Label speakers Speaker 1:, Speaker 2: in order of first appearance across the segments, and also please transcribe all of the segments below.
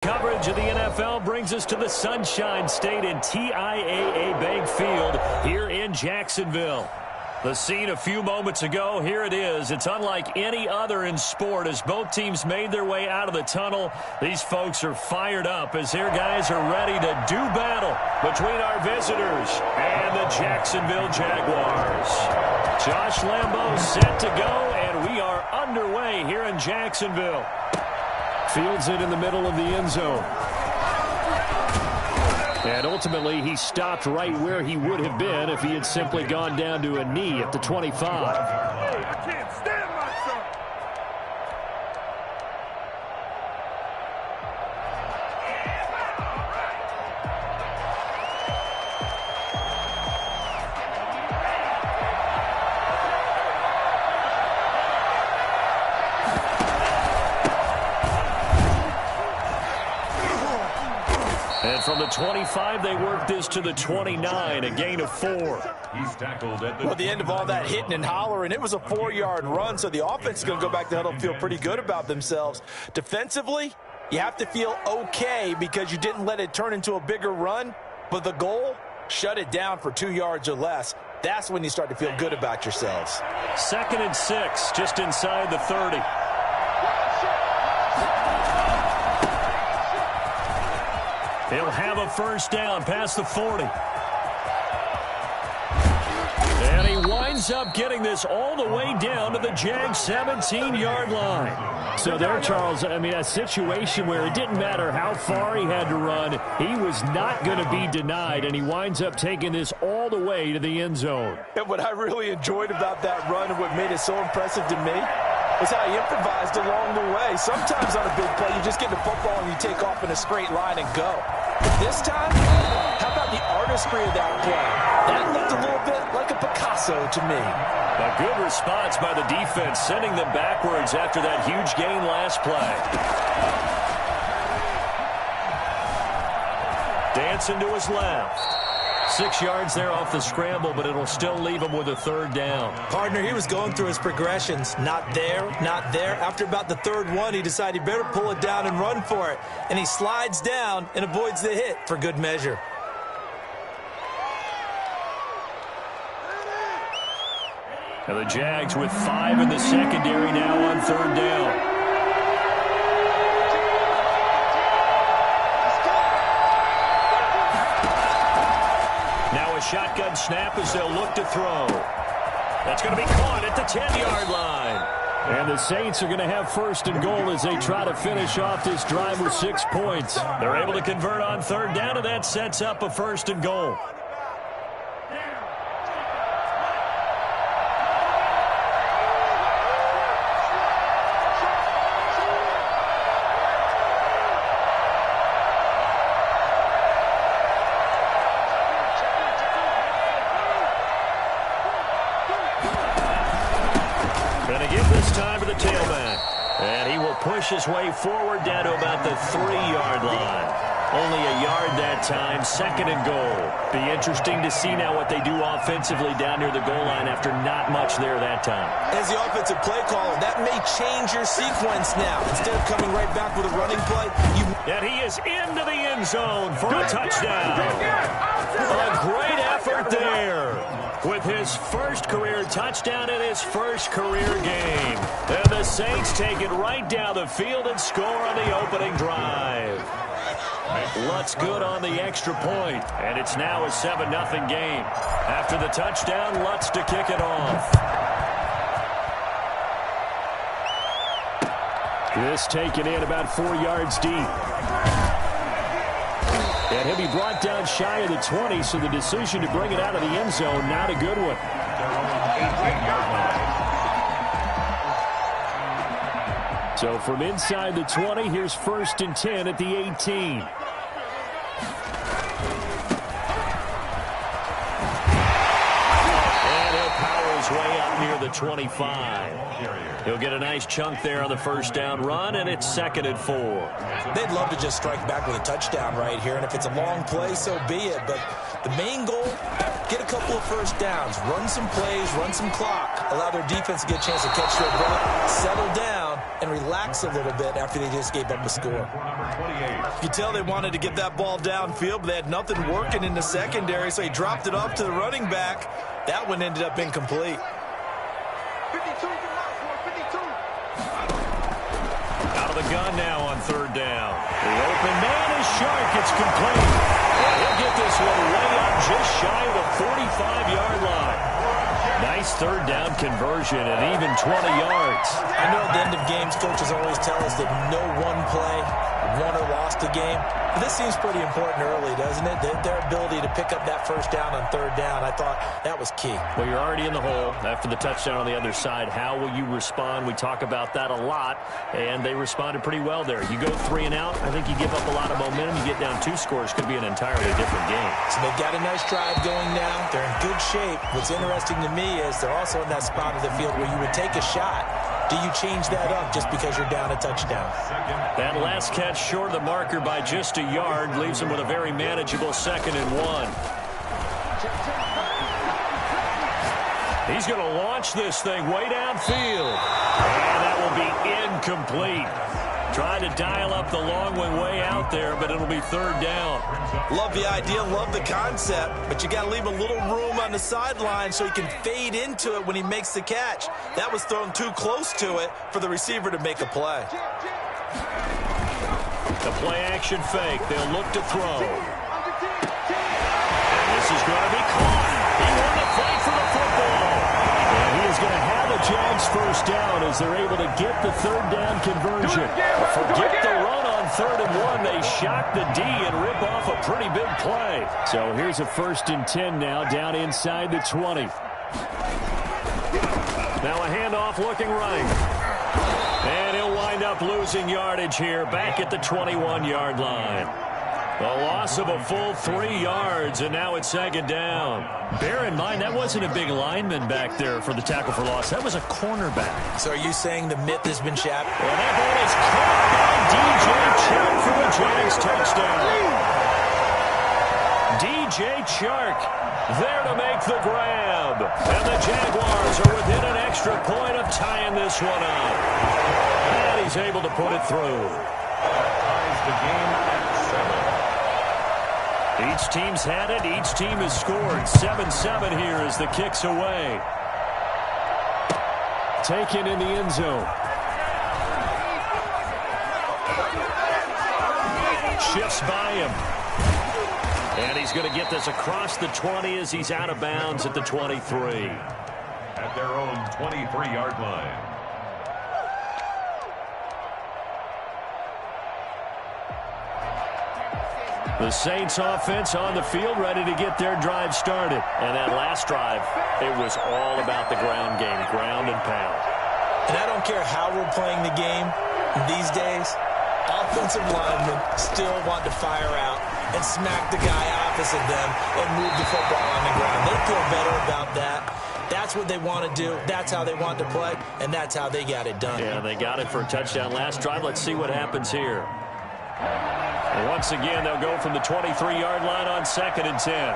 Speaker 1: Coverage of the NFL brings us to the Sunshine State in TIAA Bank Field here in Jacksonville. The scene a few moments ago, here it is. It's unlike any other in sport as both teams made their way out of the tunnel. These folks are fired up as their guys are ready to do battle between our visitors and the Jacksonville Jaguars. Josh Lambo set to go, and we are underway here in Jacksonville. Fields it in the middle of the end zone. And ultimately, he stopped right where he would have been if he had simply gone down to a knee at the 25.
Speaker 2: I can't stand myself.
Speaker 1: And from the 25, they work this to the 29, a gain of 4.
Speaker 3: He's tackled at the...
Speaker 4: Well, the end of all that hitting and hollering, it was a 4-yard run, so the offense is going to go back to huddle and feel pretty good about themselves. Defensively, you have to feel okay because you didn't let it turn into a bigger run, but the goal, shut it down for 2 yards or less. That's when you start to feel good about yourselves.
Speaker 1: 2nd and 6, just inside the 30. He'll have a first down past the 40. And he winds up getting this all the way down to the Jags 17-yard line. So there, Charles, I mean, a situation where it didn't matter how far he had to run, he was not going to be denied, and he winds up taking this all the way to the end zone.
Speaker 4: And what I really enjoyed about that run and what made it so impressive to me is how he improvised along the way. Sometimes on a big play, you just get the football and you take off in a straight line and go. This time, how about the artistry of that play? That looked a little bit like a Picasso to me.
Speaker 1: A good response by the defense, sending them backwards after that huge gain last play. Dancing to his left. 6 yards there off the scramble, but it'll still leave him with a 3rd down.
Speaker 5: Partner, he was going through his progressions. Not there, not there. After about the 3rd one, he decided he better pull it down and run for it. And he slides down and avoids the hit for good measure.
Speaker 1: And the Jags with 5 in the secondary now on 3rd down. Shotgun snap as they'll look to throw. That's going to be caught at the 10-yard line. And the Saints are going to have 1st and goal as they try to finish off this drive with 6 points. They're able to convert on 3rd down, and that sets up a 1st and goal. Push his way forward down to about the 3-yard line. Only a yard that time, 2nd and goal. Be interesting to see now what they do offensively down near the goal line after not much there that time.
Speaker 4: As the offensive play caller, that may change your sequence now. Instead of coming right back with a running play,
Speaker 1: and he is into the end zone for a touchdown. A great effort there with his 1st career touchdown in his 1st career game. And the Saints take it right down the field and score on the opening drive. Lutz good on the extra point, and it's now a 7-0 game. After the touchdown, Lutz to kick it off. This taken in about 4 yards deep. And he'll be brought down shy of the 20, so the decision to bring it out of the end zone, not a good one. So from inside the 20, here's 1st and 10 at the 18. And he'll power his way up near the 25. He'll get a nice chunk there on the 1st down run, and it's 2nd and 4.
Speaker 4: They'd love to just strike back with a touchdown right here, and if it's a long play, so be it. But the main goal, get a couple of 1st downs, run some plays, run some clock, allow their defense to get a chance to catch their breath, settle down,
Speaker 5: and relax a little bit after they just gave up a score.
Speaker 4: You could tell they wanted to get that ball downfield, but they had nothing working in the secondary, so he dropped it off to the running back. That one ended up incomplete.
Speaker 2: 52
Speaker 1: Out of the gun now on third down. The open man is Shark. It's complete. And he'll get this one way up just shy of the 45-yard line. Nice third down conversion and even 20 yards.
Speaker 5: I know at the end of games, coaches always tell us that no one play won or lost a game. But this seems pretty important early, doesn't it? Their ability to pick up that first down on third down, I thought that was key.
Speaker 1: Well, you're already in the hole after the touchdown on the other side. How will you respond? We talk about that a lot, and they responded pretty well there. You go 3 and out, I think you give up a lot of momentum. You get down 2 scores, could be an entirely different game.
Speaker 5: So they've got a nice drive going now. They're in good shape. What's interesting to me is they're also in that spot of the field where you would take a shot. Do you change that up just because you're down a touchdown?
Speaker 1: That last catch short of the marker by just a yard leaves him with a very manageable 2nd and 1. He's going to launch this thing way downfield. And that will be incomplete. Trying to dial up the long way out there, but it'll be third down.
Speaker 4: Love the idea, love the concept, but you got to leave a little room on the sideline so he can fade into it when he makes the catch. That was thrown too close to it for the receiver to make a play.
Speaker 1: The play action fake. They'll look to throw. And this is going to be caught. He won the fight for the football. And he is going to have a Jags first down as they're able to get the third down conversion. Forget the run on 3rd and 1. They shock the D and rip off a pretty big play. So here's a 1st and 10 now down inside the 20. Now a handoff looking right. And he'll wind up losing yardage here back at the 21-yard line. The loss of a full 3 yards, and now it's 2nd down. Bear in mind, that wasn't a big lineman back there for the tackle for loss. That was a cornerback.
Speaker 5: So are you saying the myth has been shattered?
Speaker 1: Well, that ball is caught by D.J. Chark for the Jags touchdown. D.J. Chark there to make the grab. And the Jaguars are within an extra point of tying this one up. And he's able to put it through.
Speaker 2: The game at 7.
Speaker 1: Each team's had it. Each team has scored. 7-7 here as the kick's away. Taken in the end zone. Shifts by him. And he's going to get this across the 20 as he's out of bounds at the 23.
Speaker 2: At their own 23-yard line.
Speaker 1: The Saints offense on the field ready to get their drive started. And that last drive, it was all about the ground game, ground and pound.
Speaker 5: And I don't care how we're playing the game these days, offensive linemen still want to fire out and smack the guy opposite them and move the football on the ground. They feel better about that. That's what they want to do. That's how they want to play, and that's how they got it done.
Speaker 1: Yeah, they got it for a touchdown last drive. Let's see what happens here. And once again, they'll go from the 23-yard line on 2nd and 10.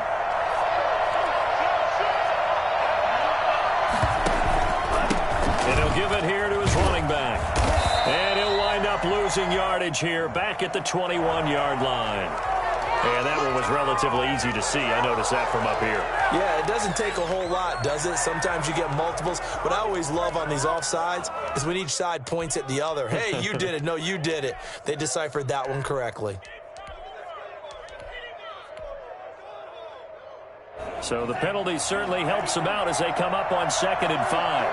Speaker 1: And he'll give it here to his running back. And he'll wind up losing yardage here back at the 21-yard line. And that one was relatively easy to see. I noticed that from up here.
Speaker 5: Yeah, it doesn't take a whole lot, does it? Sometimes you get multiples. What I always love on these offsides is when each side points at the other. Hey, you did it. No, you did it. They deciphered that one correctly.
Speaker 1: So the penalty certainly helps them out as they come up on 2nd and 5.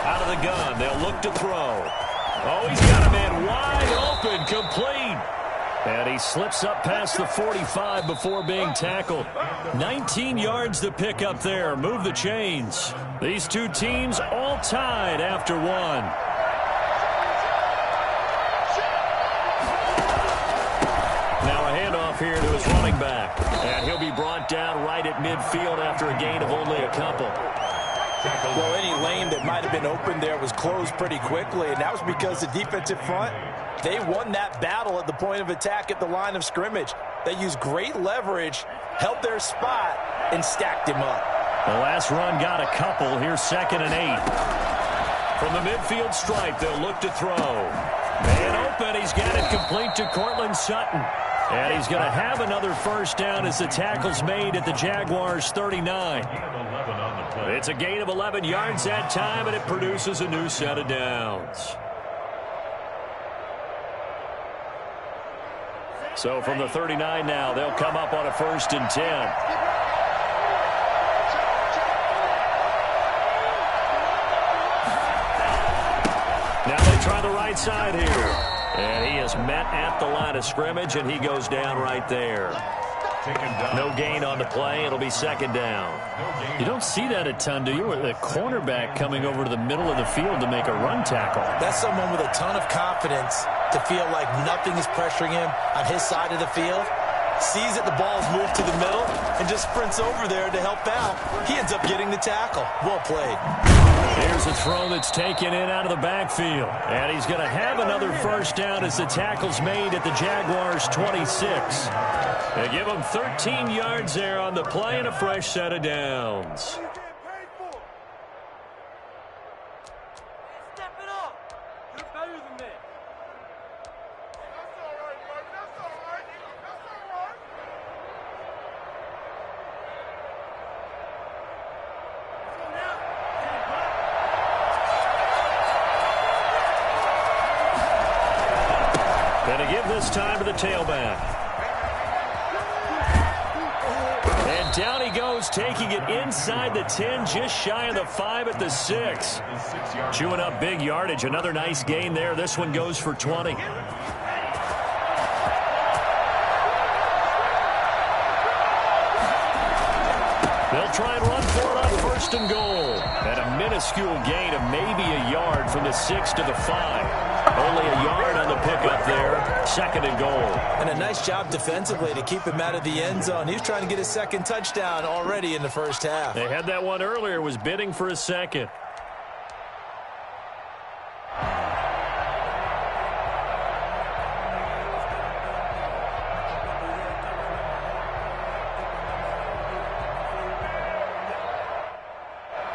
Speaker 1: Out of the gun, they'll look to throw. Oh, he's got a man wide open, complete. And he slips up past the 45 before being tackled. 19 yards to pick up there. Move the chains. These two teams all tied after one. Now a handoff here to his running back. And he'll be brought down right at midfield after a gain of only a couple.
Speaker 4: Well, any lane that might have been open there was closed pretty quickly, and that was because the defensive front, they won that battle at the point of attack at the line of scrimmage. They used great leverage, held their spot, and stacked him up.
Speaker 1: The last run got a couple. Here's 2nd and 8. From the midfield stripe, they'll look to throw. Man open. He's got it complete to Courtland Sutton. And he's going to have another first down as the tackle's made at the Jaguars' 39. It's a gain of 11 yards that time, and it produces a new set of downs. So from the 39 now, they'll come up on a 1st and 10. Now they try the right side here. And he is met at the line of scrimmage, and he goes down right there. No gain on the play. It'll be 2nd down.
Speaker 3: You don't see that a ton, do you? With a cornerback coming over to the middle of the field to make a run tackle.
Speaker 5: That's someone with a ton of confidence to feel like nothing is pressuring him on his side of the field. Sees that the ball's moved to the middle and just sprints over there to help out. He ends up getting the tackle. Well played.
Speaker 1: Here's a throw that's taken in out of the backfield. And he's going to have another first down as the tackle's made at the Jaguars' 26. They give him 13 yards there on the play and a fresh set of downs. Going to give this time to the tailback. And down he goes, taking it inside the 10, just shy of the 5 at the 6. Chewing up big yardage. Another nice gain there. This one goes for 20. They'll try and run for it on 1st and goal. And a minuscule gain of maybe a yard from the 6 to the 5. Only a yard on the pickup there. 2nd and goal.
Speaker 5: And a nice job defensively to keep him out of the end zone. He was trying to get his 2nd touchdown already in the first half.
Speaker 1: They had that one earlier, was bidding for a 2nd.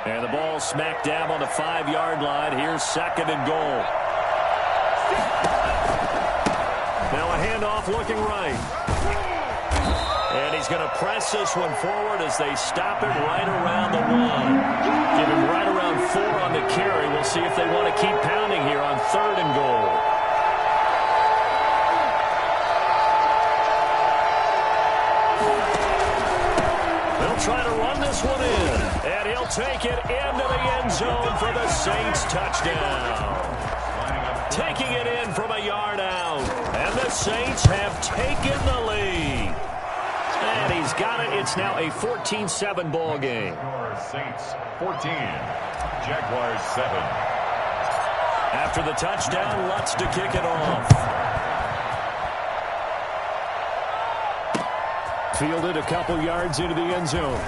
Speaker 1: And the ball smack dab on the 5-yard line. Here's 2nd and goal. Now a handoff looking right. And he's going to press this one forward as they stop it right around the 1. Give him right around 4 on the carry. We'll see if they want to keep pounding here on 3rd and goal. They'll try to run this one in. And he'll take it into the end zone for the Saints touchdown. Taking it in from a yard out. And the Saints have taken the lead. And he's got it. It's now a 14-7 ball game.
Speaker 2: Saints 14, Jaguars 7.
Speaker 1: After the touchdown, Lutz to kick it off. Fielded a couple yards into the end zone.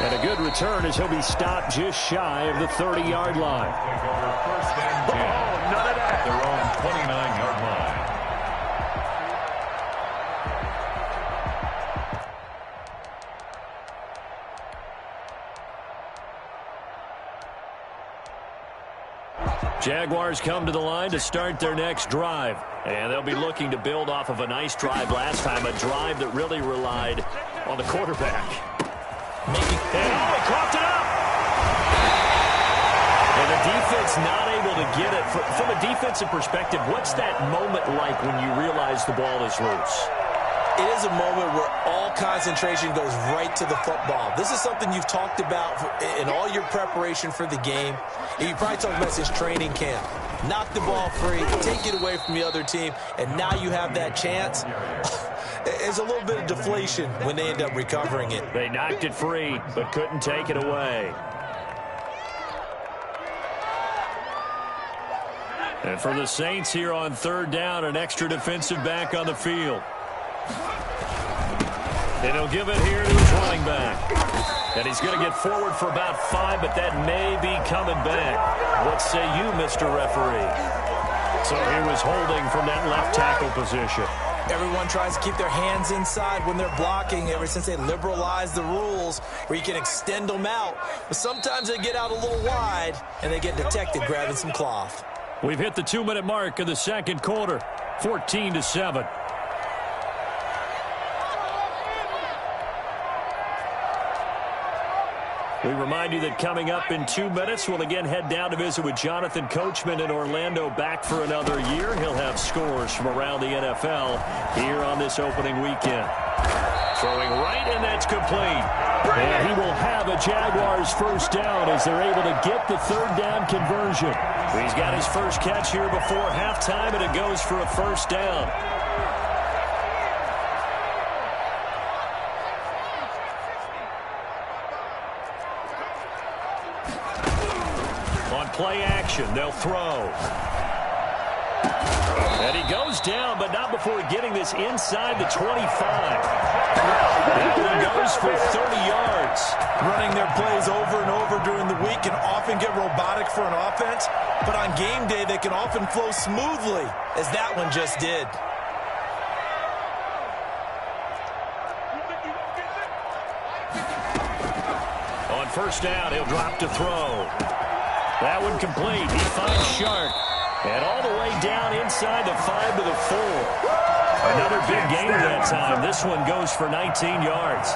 Speaker 1: And a good return as he'll be stopped just shy of the 30-yard line.
Speaker 2: Take over 1st and 10. Oh, none of that. Their own 29-yard line.
Speaker 1: Jaguars come to the line to start their next drive. And they'll be looking to build off of a nice drive last time, a drive that really relied on the quarterback. And he coughed it up! And the defense not able to get it. From a defensive perspective, what's that moment like when you realize the ball is loose?
Speaker 5: It is a moment where all concentration goes right to the football. This is something you've talked about in all your preparation for the game. And you probably talked about this training camp. Knock the ball free, take it away from the other team, and now you have that chance. There's a little bit of deflation when they end up recovering it.
Speaker 1: They knocked it free, but couldn't take it away. And for the Saints here on 3rd down, an extra defensive back on the field. And he'll give it here to his running back. And he's going to get forward for about 5, but that may be coming back. What say you, Mr. Referee? So he was holding from that left tackle position.
Speaker 5: Everyone tries to keep their hands inside when they're blocking ever since they liberalized the rules where you can extend them out. But sometimes they get out a little wide, and they get detected grabbing some cloth.
Speaker 1: We've hit the 2-minute mark of the second quarter, 14-7. We remind you that coming up in 2 minutes, we'll again head down to visit with Jonathan Coachman in Orlando, back for another year. He'll have scores from around the NFL here on this opening weekend. Throwing right, and that's complete. And he will have a Jaguars first down as they're able to get the third down conversion. He's got his first catch here before halftime, and it goes for a first down. Play action, they'll throw. And he goes down, but not before getting this inside the 25. That one goes for 30 yards.
Speaker 4: Running their plays over and over during the week can often get robotic for an offense, but on game day they can often flow smoothly, as that one just did.
Speaker 1: On first down, he'll drop to throw. That one complete. He finds Shark. And all the way down inside the 5 to the 4. Another big gain that time. This one goes for 19 yards.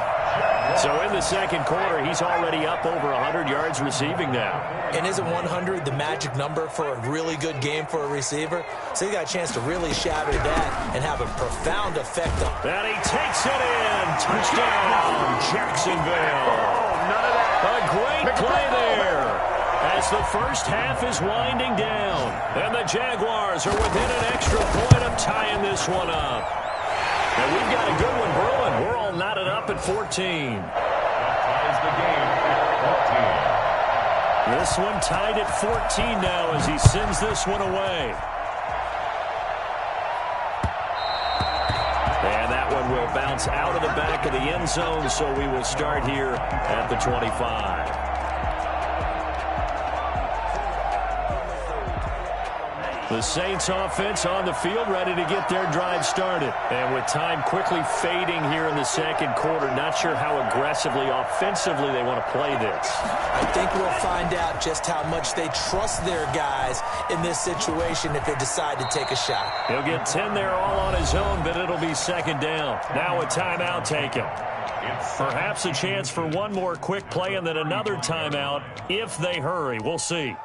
Speaker 1: So in the second quarter, he's already up over 100 yards receiving now.
Speaker 5: And isn't 100 the magic number for a really good game for a receiver? So he got a chance to really shatter that and have a profound effect on.
Speaker 1: And he takes it in. Touchdown, Jacksonville.
Speaker 2: None of that.
Speaker 1: A great play there. As the first half is winding down. And the Jaguars are within an extra point of tying this one up. And we've got a good one brewing. We're all knotted up at 14.
Speaker 2: That ties the game at 14.
Speaker 1: This one tied at 14 now as he sends this one away. And that one will bounce out of the back of the end zone, so we will start here at the 25. The Saints offense on the field, ready to get their drive started. And with time quickly fading here in the second quarter, not sure how aggressively, offensively they want to play this.
Speaker 5: I think we'll find out just how much they trust their guys in this situation if they decide to take a shot.
Speaker 1: He'll get 10 there all on his own, but it'll be second down. Now a timeout taken. Perhaps a chance for one more quick play and then another timeout if they hurry. We'll see.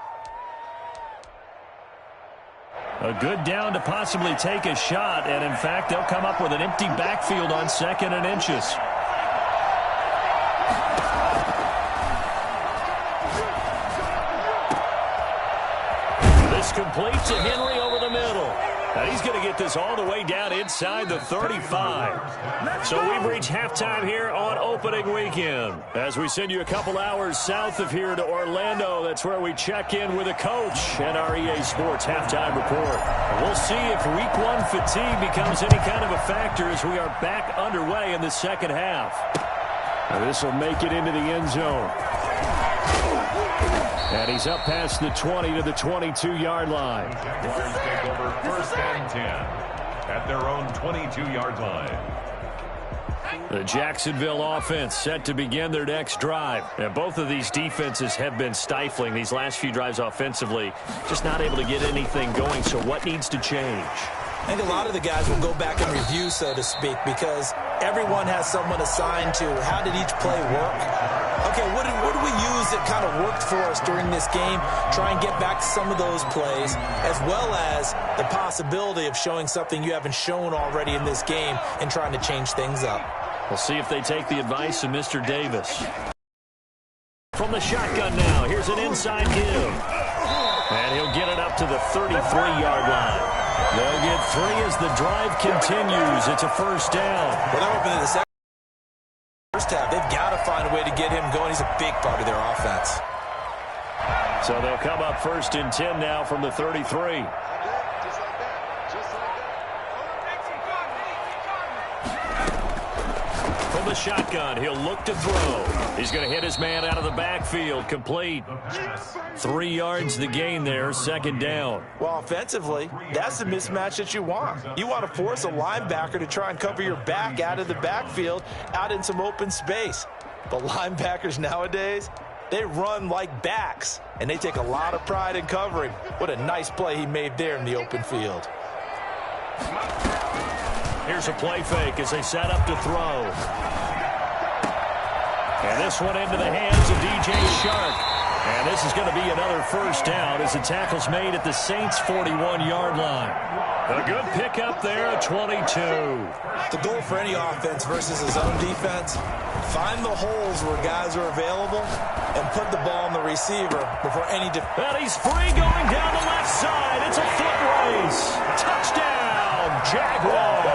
Speaker 1: A good down to possibly take a shot, and in fact, they'll come up with an empty backfield on 2nd and inches. This complete to Henry over the middle. And he's going to get this all the way down inside the 35. So we've reached halftime here on opening weekend. As we send you a couple hours south of here to Orlando, that's where we check in with a coach and our EA Sports halftime report. We'll see if week 1 fatigue becomes any kind of a factor as we are back underway in the second half. And this will make it into the end zone. And he's up past the 20 to the 22-yard line.
Speaker 2: Jaguars take over 1st and 10 at their own 22-yard line.
Speaker 1: The Jacksonville offense set to begin their next drive. And both of these defenses have been stifling these last few drives offensively. Just not able to get anything going. So what needs to change?
Speaker 5: I think a lot of the guys will go back and review, so to speak, because everyone has someone assigned to how did each play work. Okay, what did we use that kind of worked for us during this game? Try and get back to some of those plays, as well as the possibility of showing something you haven't shown already in this game and trying to change things up.
Speaker 1: We'll see if they take the advice of Mr. Davis. From the shotgun now, here's an inside give. And he'll get it up to the 33-yard line. They'll get 3 as the drive continues. It's a first down.
Speaker 5: Well, they're hoping in the first half, they've got to find a way to get him going. He's a big part of their offense.
Speaker 1: So they'll come up 1st and 10 now from the 33. From the the shotgun. He'll look to throw. He's going to hit his man out of the backfield. Complete. 3 yards the gain there. Second down.
Speaker 4: Well, offensively, that's the mismatch that you want. You want to force a linebacker to try and cover your back out of the backfield, out in some open space. But linebackers nowadays, they run like backs, and they take a lot of pride in covering. What a nice play he made there in the open field.
Speaker 1: Here's a play fake as they set up to throw. And this one into the hands of DJ Chark. And this is going to be another first down as the tackle's made at the Saints' 41-yard line. A good pickup there at 22.
Speaker 5: The goal for any offense versus his own defense, find the holes where guys are available and put the ball on the receiver before any defense.
Speaker 1: And he's free going down the left side. It's a foot race. Touchdown, Jaguars.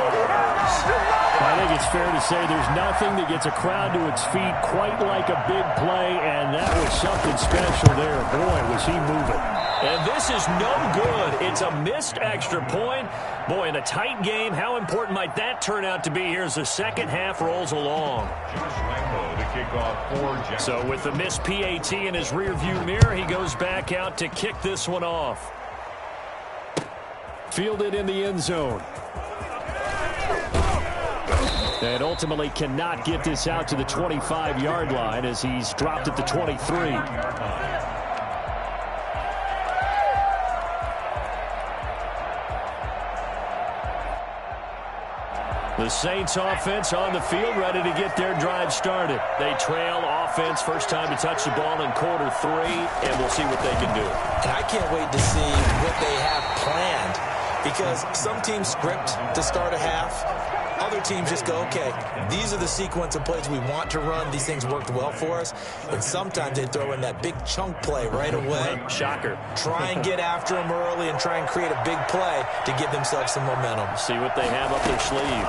Speaker 3: I think it's fair to say there's nothing that gets a crowd to its feet quite like a big play, and that was something special there. Boy, was he moving.
Speaker 1: And this is no good. It's a missed extra point. Boy, in a tight game, how important might that turn out to be here as the second half rolls along? So with the missed PAT in his rearview mirror, he goes back out to kick this one off.
Speaker 3: Fielded in the end zone. And ultimately cannot get this out to the 25-yard line as he's dropped at the 23.
Speaker 1: The Saints offense on the field, ready to get their drive started. They trail offense, first time to touch the ball in quarter 3, and we'll see what they can do.
Speaker 5: And I can't wait to see what they have planned, because some teams script to start a half. Other teams just go, okay, these are the sequence of plays we want to run. These things worked well for us. And sometimes they throw in that big chunk play right away.
Speaker 1: Shocker.
Speaker 5: Try and get after them early and try and create a big play to give themselves some momentum.
Speaker 1: See what they have up their sleeve.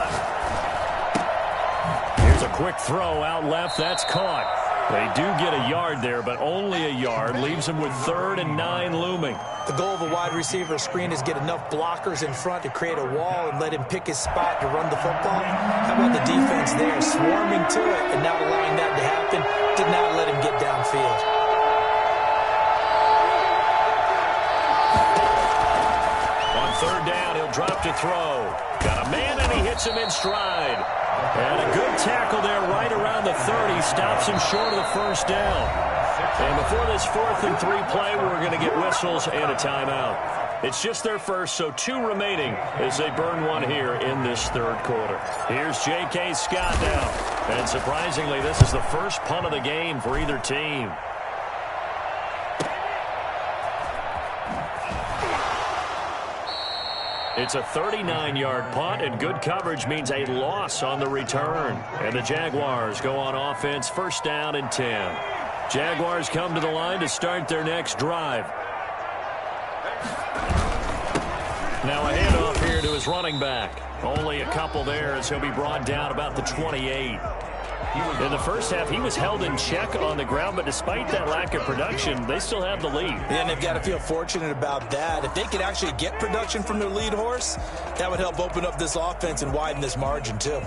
Speaker 1: Here's a quick throw out left. That's caught. They do get a yard there, but only a yard. Leaves them with 3rd and 9 looming.
Speaker 5: The goal of a wide receiver screen is get enough blockers in front to create a wall and let him pick his spot to run the football. How about the defense there, swarming to it and not allowing that to happen? Did not let him get downfield.
Speaker 1: On 3rd down, he'll drop to throw. Got a man, and he hits him in stride. And a good tackle there right around the 30. Stops him short of the first down. And before this 4th and 3 play, we're going to get whistles and a timeout. It's just their first, so 2 remaining as they burn one here in this 3rd quarter. Here's J.K. Scott now. And surprisingly, this is the first punt of the game for either team. It's a 39-yard punt, and good coverage means a loss on the return. And the Jaguars go on offense, 1st down and 10. Jaguars come to the line to start their next drive. Now a handoff here to his running back. Only a couple there as he'll be brought down about the 28. In the first half, he was held in check on the ground, but despite that lack of production, they still have the lead.
Speaker 5: Yeah, and they've got to feel fortunate about that. If they could actually get production from their lead horse, that would help open up this offense and widen this margin too.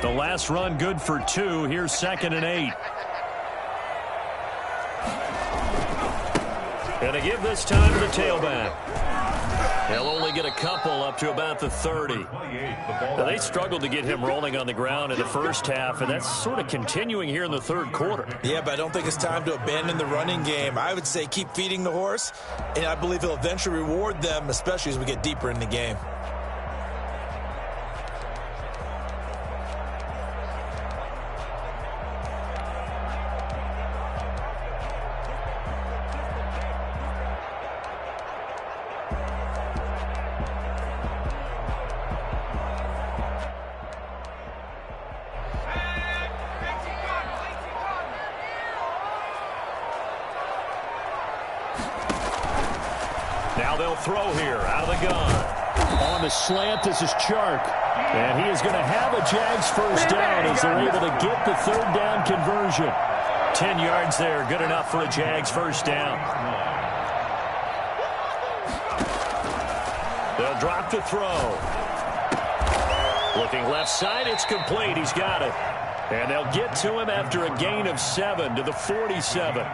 Speaker 1: The last run good for 2. Here's 2nd and 8. And a give this time to the tailback. They'll only get a couple up to about the 30. Now, they struggled to get him rolling on the ground in the first half, and that's sort of continuing here in the 3rd quarter.
Speaker 5: Yeah, but I don't think it's time to abandon the running game. I would say keep feeding the horse, and I believe he'll eventually reward them, especially as we get deeper in the game.
Speaker 1: Now they'll throw here out of the gun.
Speaker 3: On the slant, this is Chark. And he is going to have a Jags first down as they're able to get the 3rd down conversion.
Speaker 1: 10 yards there, good enough for a Jags first down. They'll drop to throw. Looking left side, it's complete. He's got it. And they'll get to him after a gain of 7 to the 47.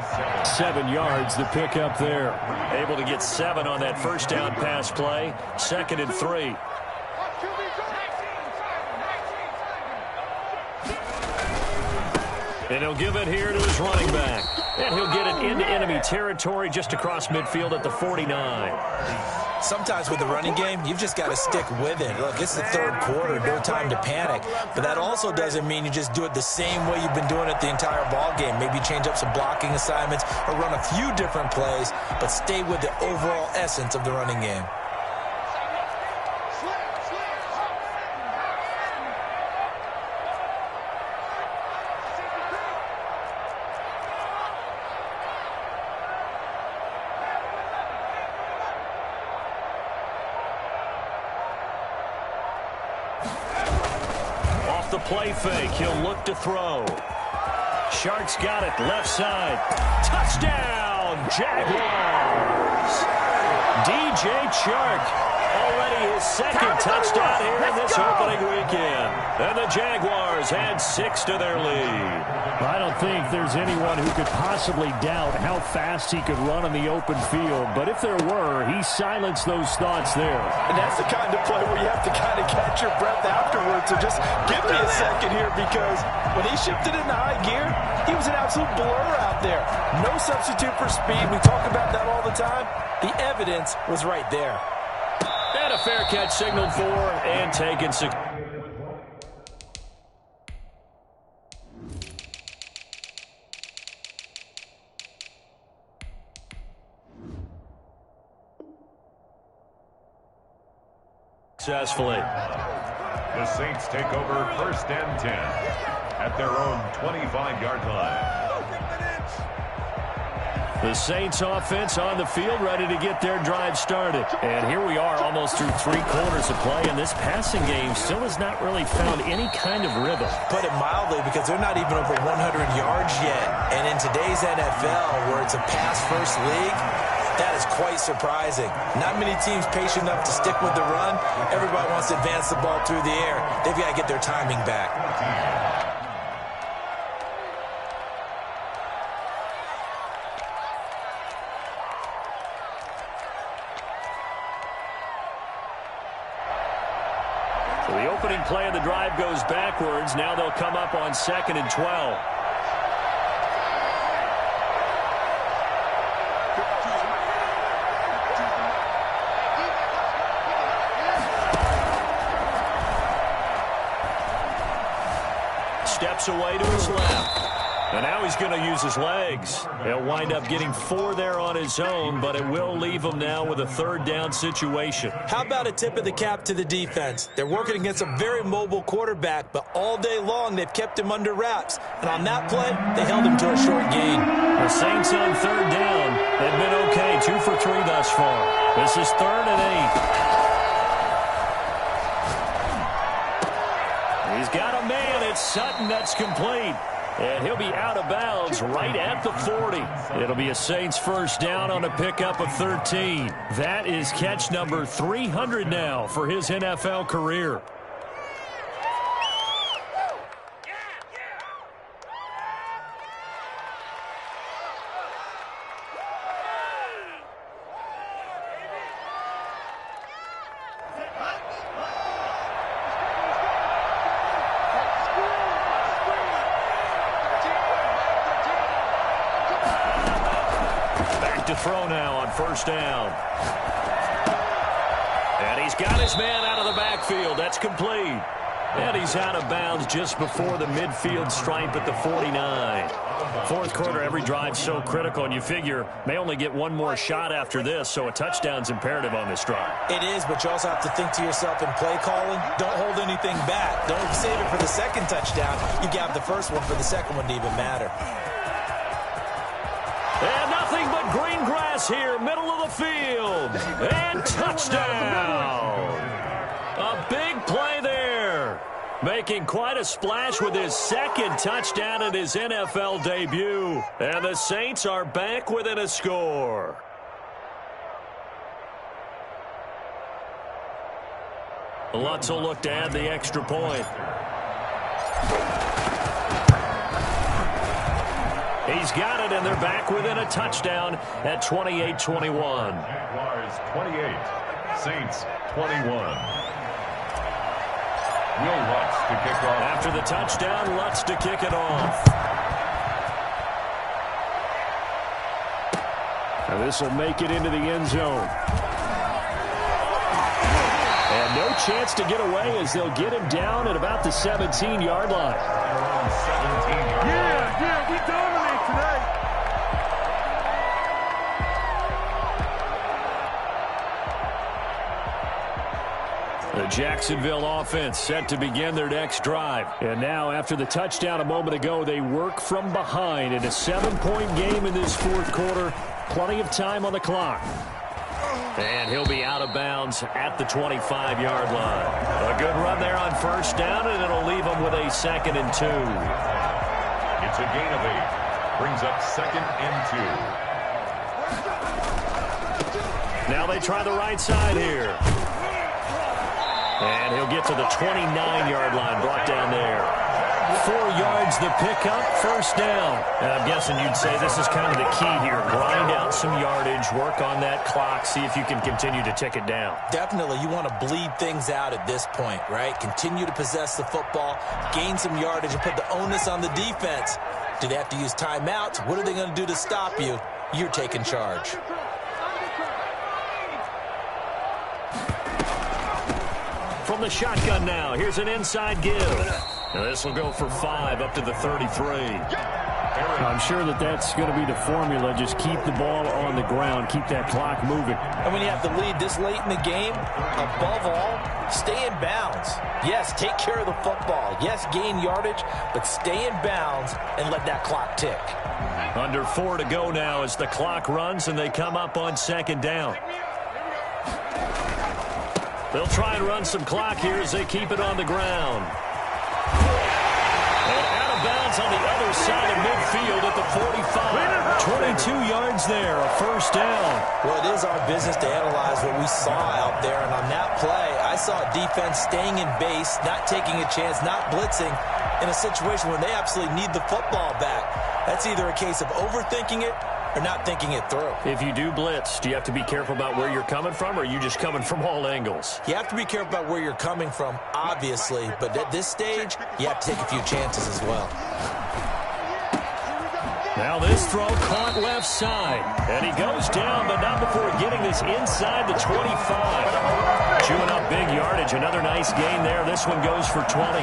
Speaker 3: 7 yards, the pickup there.
Speaker 1: Able to get 7 on that first down pass play. 2nd and 3. And he'll give it here to his running back. And he'll get it into enemy territory just across midfield at the 49.
Speaker 5: Sometimes with the running game, you've just got to stick with it. Look, it's the third quarter, no time to panic. But that also doesn't mean you just do it the same way you've been doing it the entire ball game. Maybe change up some blocking assignments or run a few different plays, but stay with the overall essence of the running game.
Speaker 1: The play fake. He'll look to throw. Shark's got it. Left side. Touchdown, Jaguars. DJ Chark. Already his second touchdown here in this opening weekend. And the Jaguars add 6 to their lead.
Speaker 3: I don't think there's anyone who could possibly doubt how fast he could run on the open field. But if there were, he silenced those thoughts there.
Speaker 4: And that's the kind of play where you have to kind of catch your breath afterwards. So just give me a second here, because when he shifted into high gear, he was an absolute blur out there. No substitute for speed. We talk about that all the time. The evidence was right there.
Speaker 1: And a fair catch signaled for and taken. Successfully.
Speaker 2: The Saints take over 1st and 10 at their own 25-yard line.
Speaker 1: The Saints offense on the field, ready to get their drive started. And here we are almost through 3 quarters of play, and this passing game still has not really found any kind of rhythm.
Speaker 5: Put it mildly, because they're not even over 100 yards yet. And in today's NFL, where it's a pass-first league, that is quite surprising. Not many teams patient enough to stick with the run. Everybody wants to advance the ball through the air. They've got to get their timing back.
Speaker 1: So the opening play of the drive goes backwards. Now they'll come up on 2nd and 12. Steps away to his left. And now he's going to use his legs. He'll wind up getting 4 there on his own, but it will leave him now with a 3rd down situation.
Speaker 5: How about a tip of the cap to the defense? They're working against a very mobile quarterback, but all day long they've kept him under wraps. And on that play, they held him to a short gain.
Speaker 1: The Saints on 3rd down. They've been okay, 2 for 3 thus far. This is 3rd and 8. He's got a man. It's Sutton. That's complete. And he'll be out of bounds right at the 40. It'll be a Saints 1st down on a pickup of 13. That is catch number 300 now for his NFL career. To throw now on 1st down. And he's got his man out of the backfield. That's complete. And he's out of bounds just before the midfield stripe at the 49. 4th quarter, every drive so critical, and you figure may only get 1 more shot after this, so a touchdown's imperative on this drive.
Speaker 5: It is, but you also have to think to yourself in play calling, don't hold anything back. Don't save it for the 2nd touchdown. You got the 1st one for the 2nd one to even matter.
Speaker 1: And nothing but green grass here, middle of the field. And touchdown. A big play there. Making quite a splash with his 2nd touchdown in his NFL debut. And the Saints are back within a score. Lutz will look to add the extra point. He's got it, and they're back within a touchdown at 28-21.
Speaker 2: Jaguars 28, Saints 21. Will Lutz to kick off.
Speaker 1: After the touchdown, Lutz to kick it off.
Speaker 3: And this will make it into the end zone. And no chance to get away as they'll get him down at about the 17-yard line.
Speaker 2: Around 17 yards.
Speaker 6: Yeah, we dominate tonight.
Speaker 1: The Jacksonville offense set to begin their next drive.
Speaker 3: And now, after the touchdown a moment ago, they work from behind in a 7-point game in this fourth quarter. Plenty of time on the clock.
Speaker 1: And he'll be out of bounds at the 25-yard line. A good run there on first down, and it'll leave them with a 2nd and 2.
Speaker 2: It's a gain of 8. Brings up 2nd and 2.
Speaker 1: Now they try the right side here. And he'll get to the 29-yard line, brought down there. 4 yards the pickup, first down. And I'm guessing you'd say this is kind of the key here. Grind out some yardage, work on that clock, see if you can continue to tick it down.
Speaker 5: Definitely, you want to bleed things out at this point, right? Continue to possess the football, gain some yardage, and put the onus on the defense. Do they have to use timeouts? What are they going to do to stop you? You're taking charge.
Speaker 1: From the shotgun now, here's an inside give. And this will go for 5 up to the 33.
Speaker 3: I'm sure that's going to be the formula. Just keep the ball on the ground. Keep that clock moving.
Speaker 5: And when you have to lead this late in the game, above all, stay in bounds. Yes, take care of the football. Yes, gain yardage, but stay in bounds and let that clock tick.
Speaker 1: Under 4 to go now as the clock runs and they come up on 2nd down. They'll try and run some clock here as they keep it on the ground. And out of bounds on the other side of midfield at the 45. 22 yards there, a first down.
Speaker 5: Well, it is our business to analyze what we saw out there. And on that play, I saw a defense staying in base, not taking a chance, not blitzing in a situation where they absolutely need the football back. That's either a case of overthinking it or not thinking it through.
Speaker 1: If you do blitz, do you have to be careful about where you're coming from, or are you just coming from all angles?
Speaker 5: You have to be careful about where you're coming from, obviously, but at this stage, you have to take a few chances as well.
Speaker 1: Now this throw caught left side, and he goes down, but not before getting this inside the 25. Chewing up big yardage, another nice gain there. This one goes for 20.
Speaker 2: First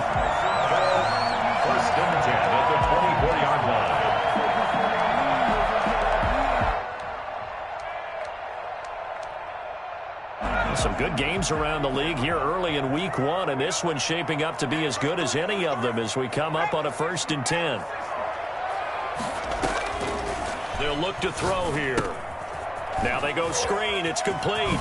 Speaker 2: and 10 at the 24-yard line.
Speaker 1: Some good games around the league here early in week 1, and this one's shaping up to be as good as any of them as we come up on a 1st and 10. They'll look to throw here. Now they go screen. It's complete.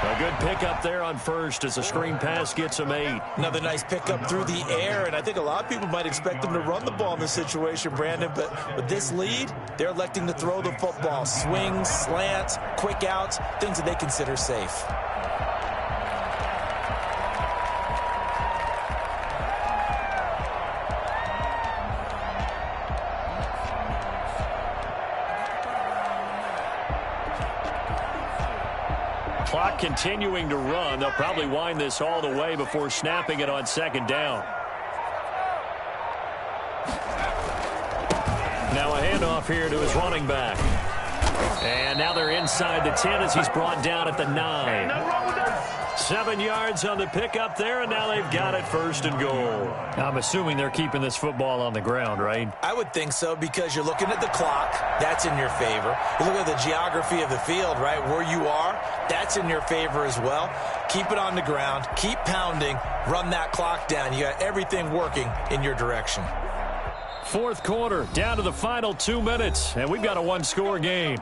Speaker 1: A good pickup there on first as the screen pass gets them 8.
Speaker 5: Another nice pickup through the air, and I think a lot of people might expect them to run the ball in this situation, Brandon, but with this lead, they're electing to throw the football. Swings, slants, quick outs, things that they consider safe.
Speaker 1: Clock continuing to run. They'll probably wind this all the way before snapping it on 2nd down. Now a handoff here to his running back. And now they're inside the 10 as he's brought down at the 9. 7 yards on the pickup there, and now they've got it 1st and goal. I'm assuming they're keeping this football on the ground, right?
Speaker 5: I would think so, because you're looking at the clock. That's in your favor. You look at the geography of the field, right, where you are. That's in your favor as well. Keep it on the ground. Keep pounding. Run that clock down. You got everything working in your direction.
Speaker 1: 4th quarter, down to the final 2 minutes, and we've got a 1-score game.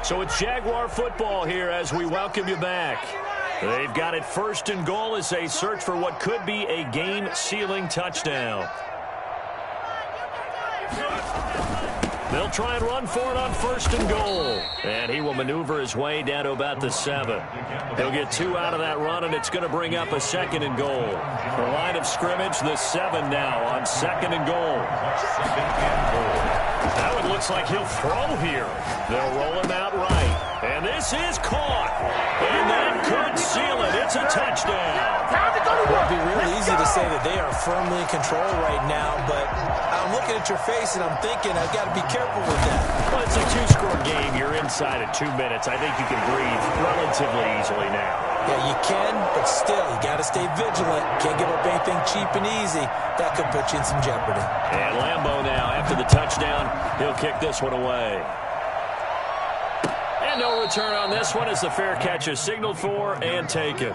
Speaker 1: So it's Jaguar football here as we welcome you back. They've got it 1st and goal as they search for what could be a game-sealing touchdown. They'll try and run for it on 1st and goal. And he will maneuver his way down to about the 7. He'll get 2 out of that run, and it's going to bring up a 2nd and goal. The line of scrimmage, the 7 now on 2nd and goal. Now it looks like he'll throw here. They'll roll him out right. And this is caught. And that could seal it. It's a touchdown.
Speaker 5: Well, it'd be real easy to say that they are firmly in control right now, but I'm looking at your face and I'm thinking I've got to be careful with that.
Speaker 1: Well, it's a 2-score game. You're inside at 2 minutes. I think you can breathe relatively easily now.
Speaker 5: Yeah, you can, but still, you got to stay vigilant. Can't give up anything cheap and easy. That could put you in some jeopardy.
Speaker 1: And Lambeau now, after the touchdown, he'll kick this one away. And no return on this one as the fair catch is signaled for and taken.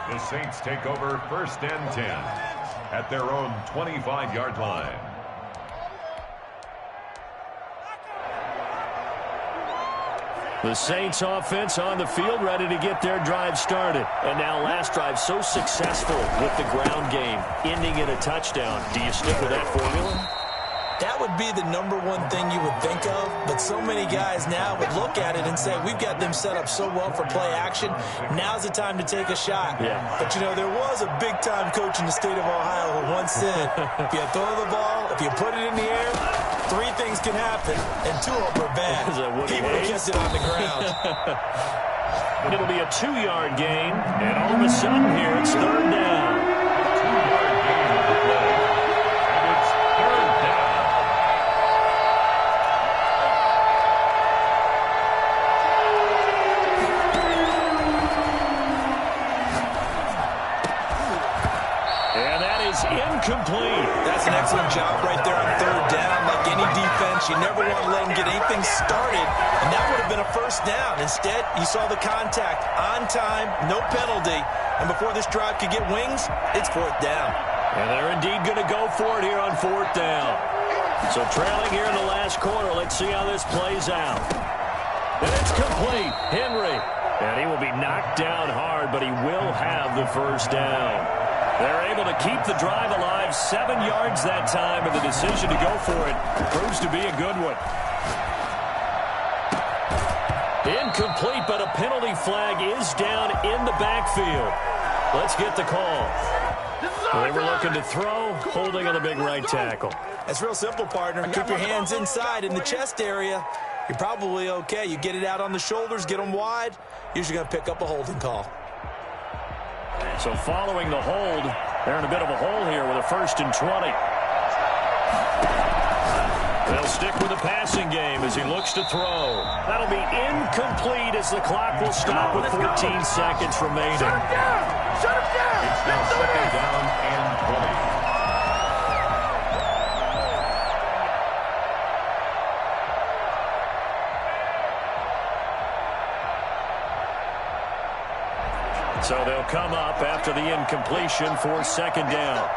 Speaker 2: The Saints take over 1st and 10 at their own 25-yard line.
Speaker 1: The Saints offense on the field, ready to get their drive started. And now last drive so successful with the ground game, ending in a touchdown. Do you stick with that formula?
Speaker 5: That would be the number one thing you would think of, but so many guys now would look at it and say, we've got them set up so well for play action. Now's the time to take a shot.
Speaker 1: Yeah.
Speaker 5: But, you know, there was a big-time coach in the state of Ohio who once said, if you throw the ball, if you put it in the air, 3 things can happen, and 2 of them are bad. He would have kept it on the ground.
Speaker 1: It'll be a 2-yard gain, and all of a sudden here it's 3rd down. Incomplete.
Speaker 5: That's an excellent job right there on 3rd down. Like any defense, you never want to let them get anything started, and that would have been a 1st down. Instead, you saw the contact on time, no penalty, and before this drive could get wings, it's 4th down.
Speaker 1: And they're indeed going to go for it here on 4th down. So trailing here in the last quarter, let's see how this plays out. And it's complete. Henry. And he will be knocked down hard, but he will have the 1st down. They're able to keep the drive alive, 7 yards that time, and the decision to go for it proves to be a good one. Incomplete, but a penalty flag is down in the backfield. Let's get the call. They were looking to throw, holding on the big right tackle.
Speaker 5: It's real simple, partner. Keep your hands inside in the chest area. You're probably okay. You get it out on the shoulders, get them wide, usually going to pick up a holding call.
Speaker 1: So following the hold, they're in a bit of a hole here with a 1st and 20. They'll stick with the passing game as he looks to throw. That'll be incomplete as the clock will stop with 14 seconds remaining.
Speaker 6: Shut him down! Shut him down!
Speaker 2: It's now 2nd down and 20.
Speaker 1: So they'll come up after the incompletion for 2nd down.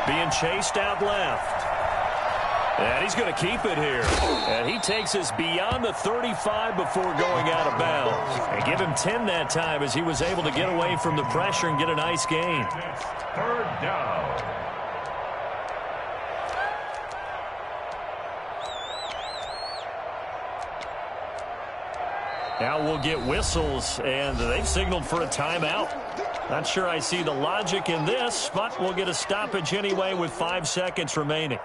Speaker 1: Being chased out left. And he's going to keep it here. And he takes us beyond the 35 before going out of bounds. And give him 10 that time as he was able to get away from the pressure and get a nice gain.
Speaker 2: 3rd down.
Speaker 1: Now we'll get whistles, and they've signaled for a timeout. Not sure I see the logic in this, but we'll get a stoppage anyway with 5 seconds remaining.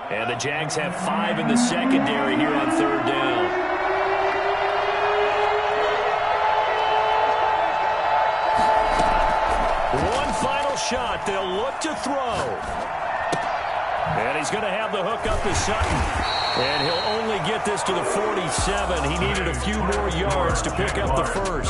Speaker 1: And the Jags have 5 in the secondary here on 3rd down. One final shot. They'll look to throw. And he's going to have the hook up to Sutton. And he'll only get this to the 47. He needed a few more yards to pick up the 1st.